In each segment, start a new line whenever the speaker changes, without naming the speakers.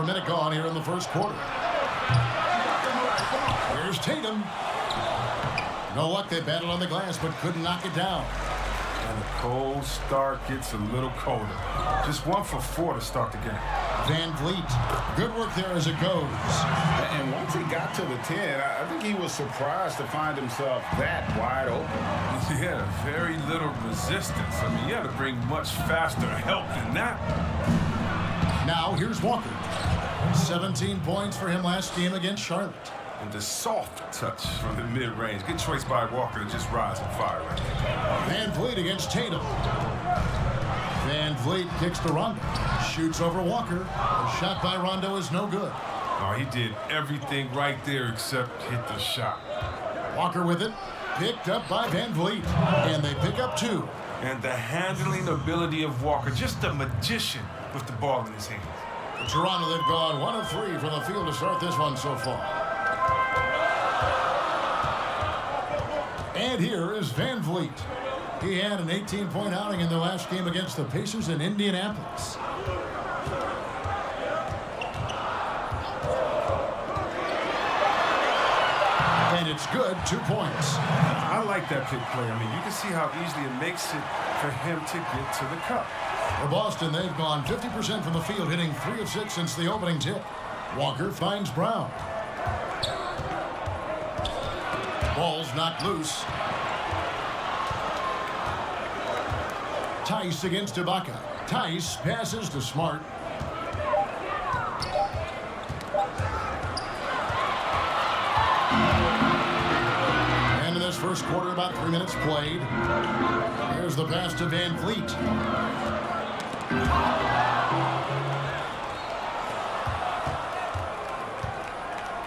minute gone here in the first quarter. Here's Tatum. No luck, they battled on the glass, but couldn't knock it down.
And a cold start gets a little colder. Just 1 for 4 to start the game.
Van Vliet, good work there as it goes.
And once he got to the 10, I think he was surprised to find himself that wide open.
He had very little resistance. I mean, you had to bring much faster help than that.
Now, here's Walker. 17 points for him last game against Charlotte.
And the soft touch from the mid-range. Good choice by Walker to just rise and fire right there.
Van Vliet against Tatum. Van Vliet kicks to Rondo. Shoots over Walker. The shot by Rondo is no good.
Oh, he did everything right there except hit the shot.
Walker with it. Picked up by Van Vliet. And they pick up 2.
And the handling ability of Walker, just a magician with the ball in his hands.
For Toronto, they've gone 1 of 3 from the field to start this one so far. And here is Van Vliet. He had an 18-point outing in the last game against the Pacers in Indianapolis. And it's good, 2 points.
I like that pick play. I mean, you can see how easily it makes it for him to get to the cup.
For Boston, they've gone 50% from the field, hitting 3 of 6 since the opening tip. Walker finds Brown. Ball's knocked loose. Tice against Ibaka. Tice passes to Smart. And in this first quarter, about 3 minutes played. Here's the pass to Van Vliet.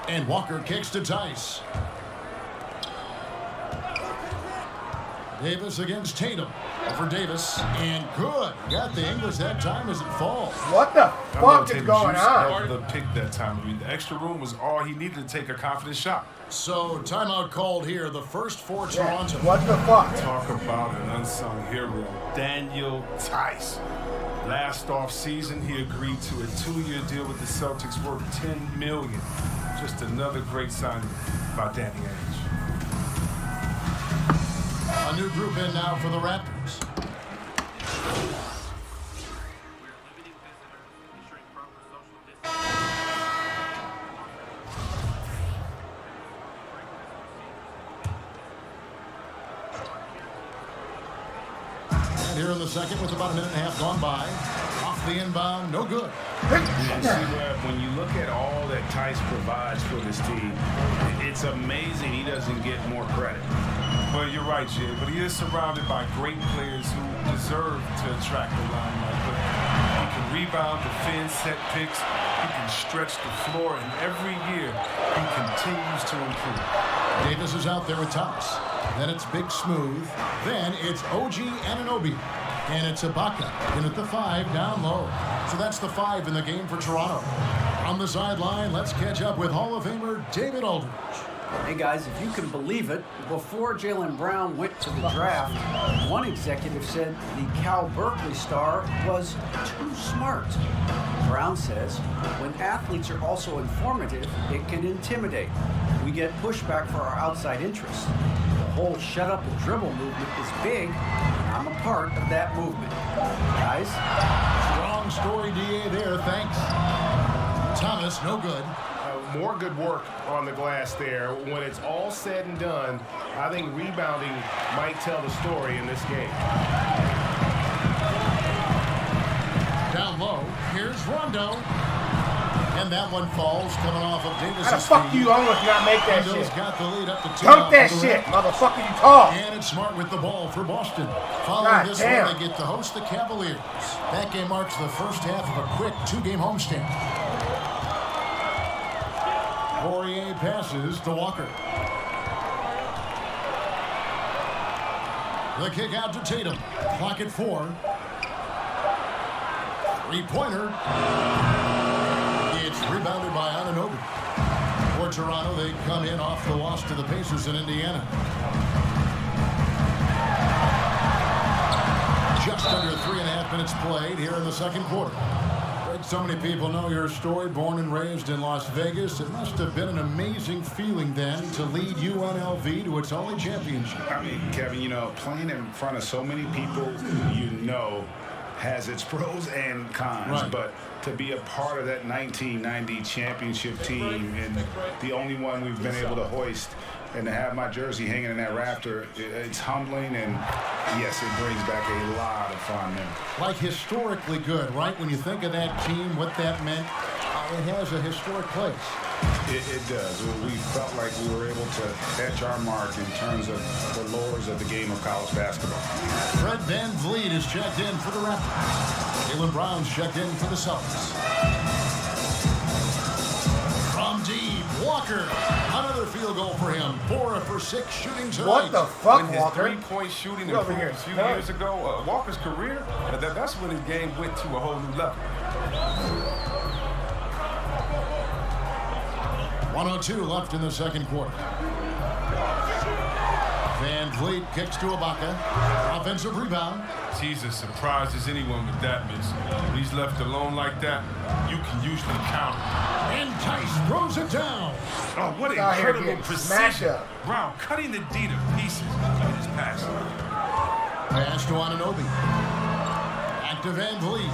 And Walker kicks to Tice. Davis against Tatum. For Davis, and good. Got the English that time as it falls.
What the fuck is going on?
The pick that time. I mean, the extra room was all he needed to take a confident shot.
So, timeout called here. The first for Toronto.
What the fuck?
Talk about an unsung hero, Daniel Tice. Last off-season, he agreed to a 2-year deal with the Celtics worth $10 million. Just another great signing by Danny Ainge.
A new group in now for the Raptors. And here in the second with about a minute and a half gone by. Off the inbound, no good.
When you look at all that Tice provides for this team, it's amazing he doesn't get more credit.
Well, you're right, Jay, but he is surrounded by great players who deserve to attract the limelight. But he can rebound, defend, set picks, he can stretch the floor, and every year he continues to improve.
Davis is out there with Thomas. Then it's Big Smooth. Then it's OG Anunoby. And it's Ibaka in at the 5 down low. So that's the 5 in the game for Toronto. On the sideline, let's catch up with Hall of Famer David Aldridge.
Hey guys, if you can believe it, before Jaylen Brown went to the draft, one executive said the Cal Berkeley star was too smart. Brown says, when athletes are also informative, it can intimidate. We get pushback for our outside interests. The whole shut up and dribble movement is big, and I'm a part of that movement. Guys?
Strong story, DA there, thanks. Thomas, no good.
More good work on the glass there. When it's all said and done, I think rebounding might tell the story in this game.
Down low, here's Rondo. And that one falls coming off of Davis.
How the fuck you almost not make that
Rondo's
shit?
got the lead up to 2.
Dunk that shit, motherfucker, you tall.
And it's Smart with the ball for Boston. Following this one, they get to host the Cavaliers. That game marks the first half of a quick 2-game homestand. Poirier passes to Walker. The kick out to Tatum. Clock at 4. 3-pointer. It's rebounded by Anunoby. For Toronto, they come in off the loss to the Pacers in Indiana. Just under 3.5 minutes played here in the second quarter. Like so many people know your story, born and raised in Las Vegas. It must have been an amazing feeling then to lead UNLV to its only championship.
I mean, Kevin, you know, playing in front of so many people, you know, has its pros and cons.
Right.
But to be a part of that 1990 championship team and the only one we've been able to hoist and to have my jersey hanging in that rafter, it's humbling, and yes, it brings back a lot of fond memories.
Like historically good, right? When you think of that team, what that meant, it has a historic place.
It does. We felt like we were able to etch our mark in terms of the lures of the game of college basketball.
Fred Van Vliet is checked in for the Raptors. Jaylen Brown's checked in for the Celtics. From deep, Walker. Another field goal for him. 4 for 6 shooting tonight.
What the fuck,
When his
Walker?
three-point shooting
Get over
improved
here.
a few
Come on.
years ago, Walker's career, that's when his game went to a whole new level.
1:02 left in the second quarter. Van Vliet kicks to Ibaka. Offensive rebound.
He's as surprised as anyone with that miss. When he's left alone like that, you can usually count him.
And Tice throws it down.
Oh, what
Out here
incredible
getting smashed
precision.
up.
Brown cutting the D to pieces in his pass.
Pass to Anunoby. Back to Van Vliet.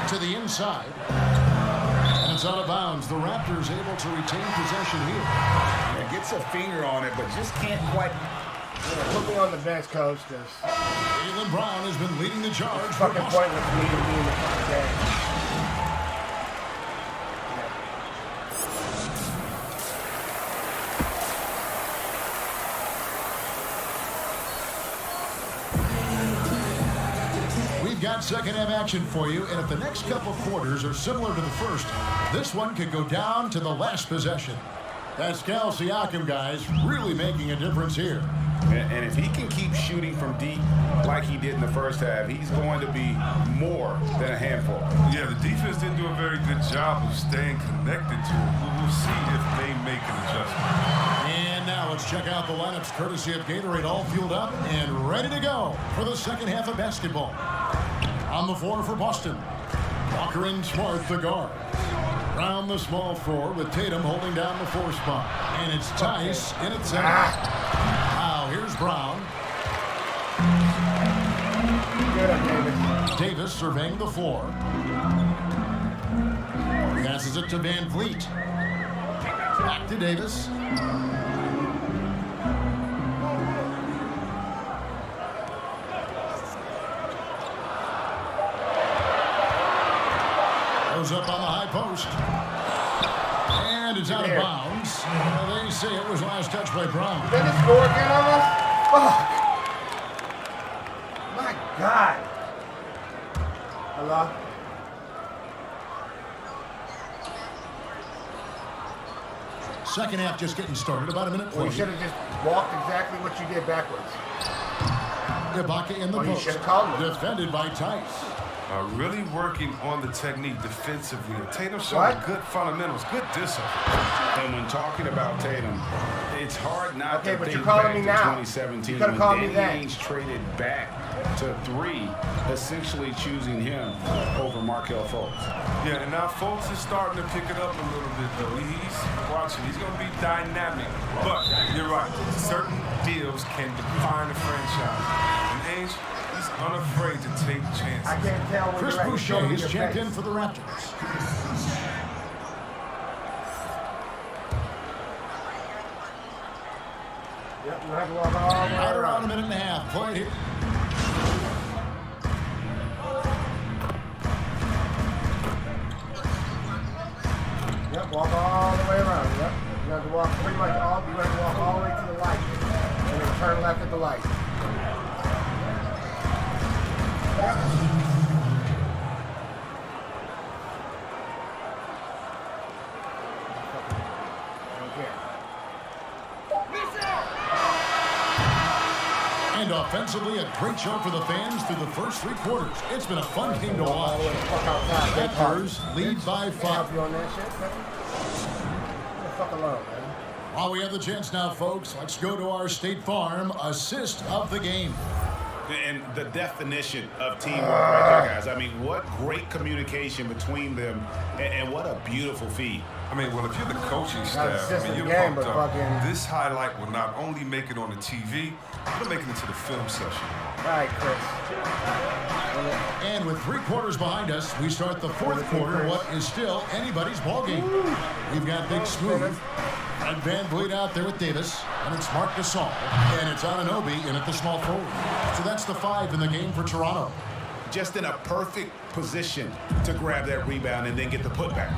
To the inside. And it's out of bounds. The Raptors able to retain possession here.
Yeah, gets a finger on it, but just can't quite.
Put me on the bench, coach.
Jaylen Brown has been leading the charge
It's
for
fucking
Boston.
pointless for me to be in the fucking game.
We've got second half action for you, and if the next couple quarters are similar to the first, this one could go down to the last possession. Pascal Siakam, guys, really making a difference here.
And if he can keep shooting from deep like he did in the first half, he's going to be more than a handful.
Yeah, the defense didn't do a very good job of staying connected to him. We'll see if they make an adjustment.
And now let's check out the lineups courtesy of Gatorade, all fueled up and ready to go for the second half of basketball. On the floor for Boston, Walker and Smart, the guard. Brown, the small forward, with Tatum holding down the 4 spot. And it's Tice in at center. Now here's Brown.
Good up, Davis.
Davis surveying the floor. Passes it to Van Vliet. Back to Davis. Goes up on the high post. And it's out of bounds. They say it was last touch by Brown.
Did they score again on us? Fuck. My God. Hello?
Second half just getting started. About a minute
Well, you
40.
should have just walked exactly what you did backwards.
Ibaka in the
Oh, you
post.
should've called him.
Defended by Tice.
Really working on the technique defensively. Tatum showing
What?
good fundamentals, good discipline.
And when talking about Tatum, it's hard not
Okay,
to
but
think
you're calling
back
me
to
now.
2017
You could've
when
called me
Danny
then.
Ainge traded back to 3, essentially choosing him over Markelle Fultz.
Yeah, and now Fultz is starting to pick it up a little bit, though. He's watching. He's going to be dynamic. But you're right. Certain deals can define a franchise. And Ainge, he's unafraid to take chances.
I can't tell when
Chris
you're right. Show
Boucher
me
is
your
checked
face.
in for the Raptors.
Yep, you have to walk all the way
Right around a
around.
minute and a half. Played here.
Yep, walk all the way around. Yep. You have to walk pretty much all. You have to walk all the way to the light, and then turn left at the light.
And offensively, a great show for the fans through the first 3 quarters. It's been a fun game to watch.
Fuck outside.
Raptors lead by
Can't help
5.
you on that shit, man. Leave the fuck alone, man.
While we have the chance now, folks, let's go to our State Farm assist of the game.
And the definition of teamwork right there, guys. I mean, what great communication between them, and what a beautiful feed.
I mean, well, if you're the coaching staff, I mean, you're
game,
pumped
but
up.
fucking-
This highlight will not only make it on the TV, it'll make it into the film session.
All right, Chris.
And with 3 quarters behind us, we start the 4th quarter, what is still anybody's ball game. We've got Big Smooth and Van Vliet out there with Davis, and it's Mark Gasol, and it's Anunoby in at the small forward. So that's the 5 in the game for Toronto.
Just in a perfect position to grab that rebound and then get the putback.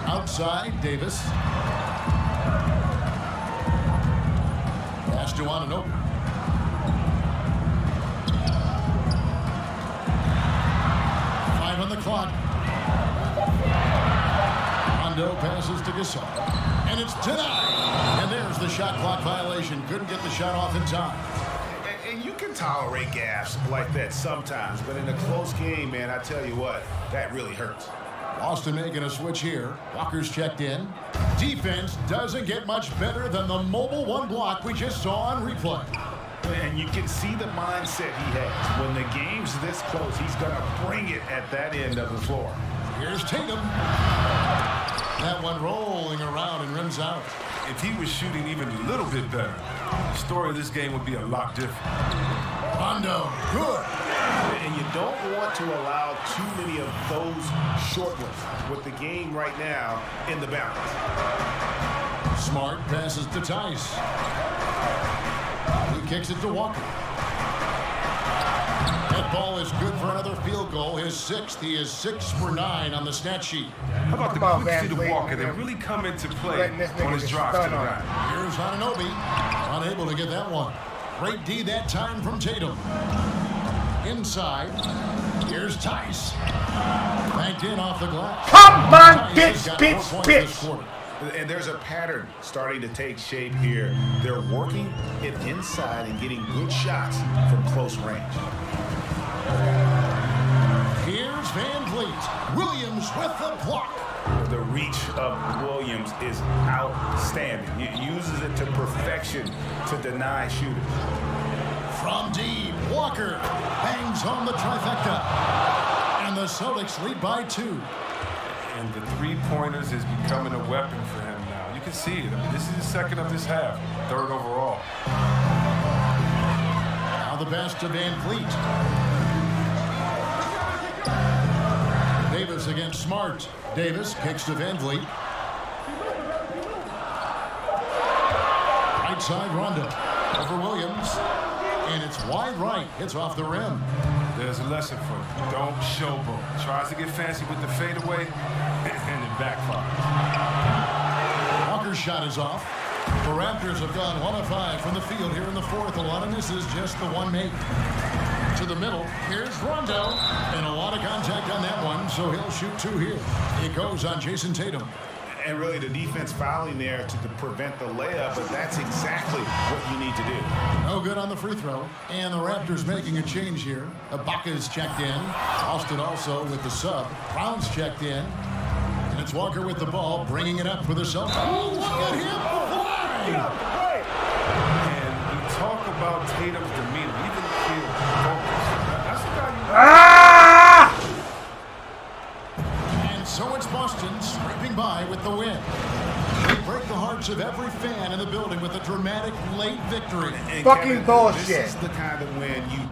Outside, Davis. Pass to Anunoby. On the clock. Rondo passes to Gasol. And it's denied. And there's the shot clock violation. Couldn't get the shot off in time.
And you can tolerate gaffes like that sometimes, but in a close game, man, I tell you what, that really hurts.
Boston making a switch here. Walker's checked in. Defense doesn't get much better than the mobile 1 block we just saw on replay.
And you can see the mindset he has. When the game's this close, he's going to bring it at that end of the floor.
Here's Tatum. That one rolling around and rims out.
If he was shooting even a little bit better, the story of this game would be a lot different.
Rondo, good.
And you don't want to allow too many of those short ones with the game right now in the balance.
Smart passes to Tice. He kicks it to Walker. That ball is good for another field goal, his 6th. He is 6 for 9 on the stat sheet.
How about the
Come on,
quick
Van
feet of
Vliet,
Walker that
man.
really come into play
Letting this nigga
on his
get
drive to
spun
the
on.
line?
Here's Anunoby, unable to get that one. Great D that time from Tatum. Inside, here's Tice. Banked in off the glass.
Come on,
Tice has got 4 points this quarter.
And there's a pattern starting to take shape here. They're working it inside and getting good shots from close range.
Here's Van Vliet. Williams with the block.
The reach of Williams is outstanding. He uses it to perfection to deny shooters.
From deep, Walker bangs home the trifecta. And the Celtics lead by 2.
And the 3-pointers is becoming a weapon for him now. You can see it. I mean, this is the 2nd of this half, 3rd overall.
Now the pass to Van Vliet. Davis against Smart. Davis kicks to Van Vliet. Right side, Rondo. Over Williams. And it's wide right. It's off the rim.
There's a lesson for him. Don't showboat. Tries to get fancy with the fadeaway, and it backfires.
Walker's shot is off. The Raptors have gone 1 of 5 from the field here in the 4th. A lot of misses, just the one made. To the middle, here's Rondo. And a lot of contact on that one, so he'll shoot 2 here. It goes on Jason Tatum.
And really the defense fouling there to prevent the layup, but that's exactly what you need to do.
No good on the free throw. And the Raptors making a change here. Ibaka's checked in. Austin also with the sub. Brown's checked in. And it's Walker with the ball, bringing it up for the Celtics. Oh, look at him fly!
And we talk about Tatum's demeanor, even his focus. That's the guy you
And so it's Boston scraping by with the win. They break the hearts of every fan in the building with a dramatic late victory.
And
Fucking
Kevin,
bullshit.
This is the kind of win you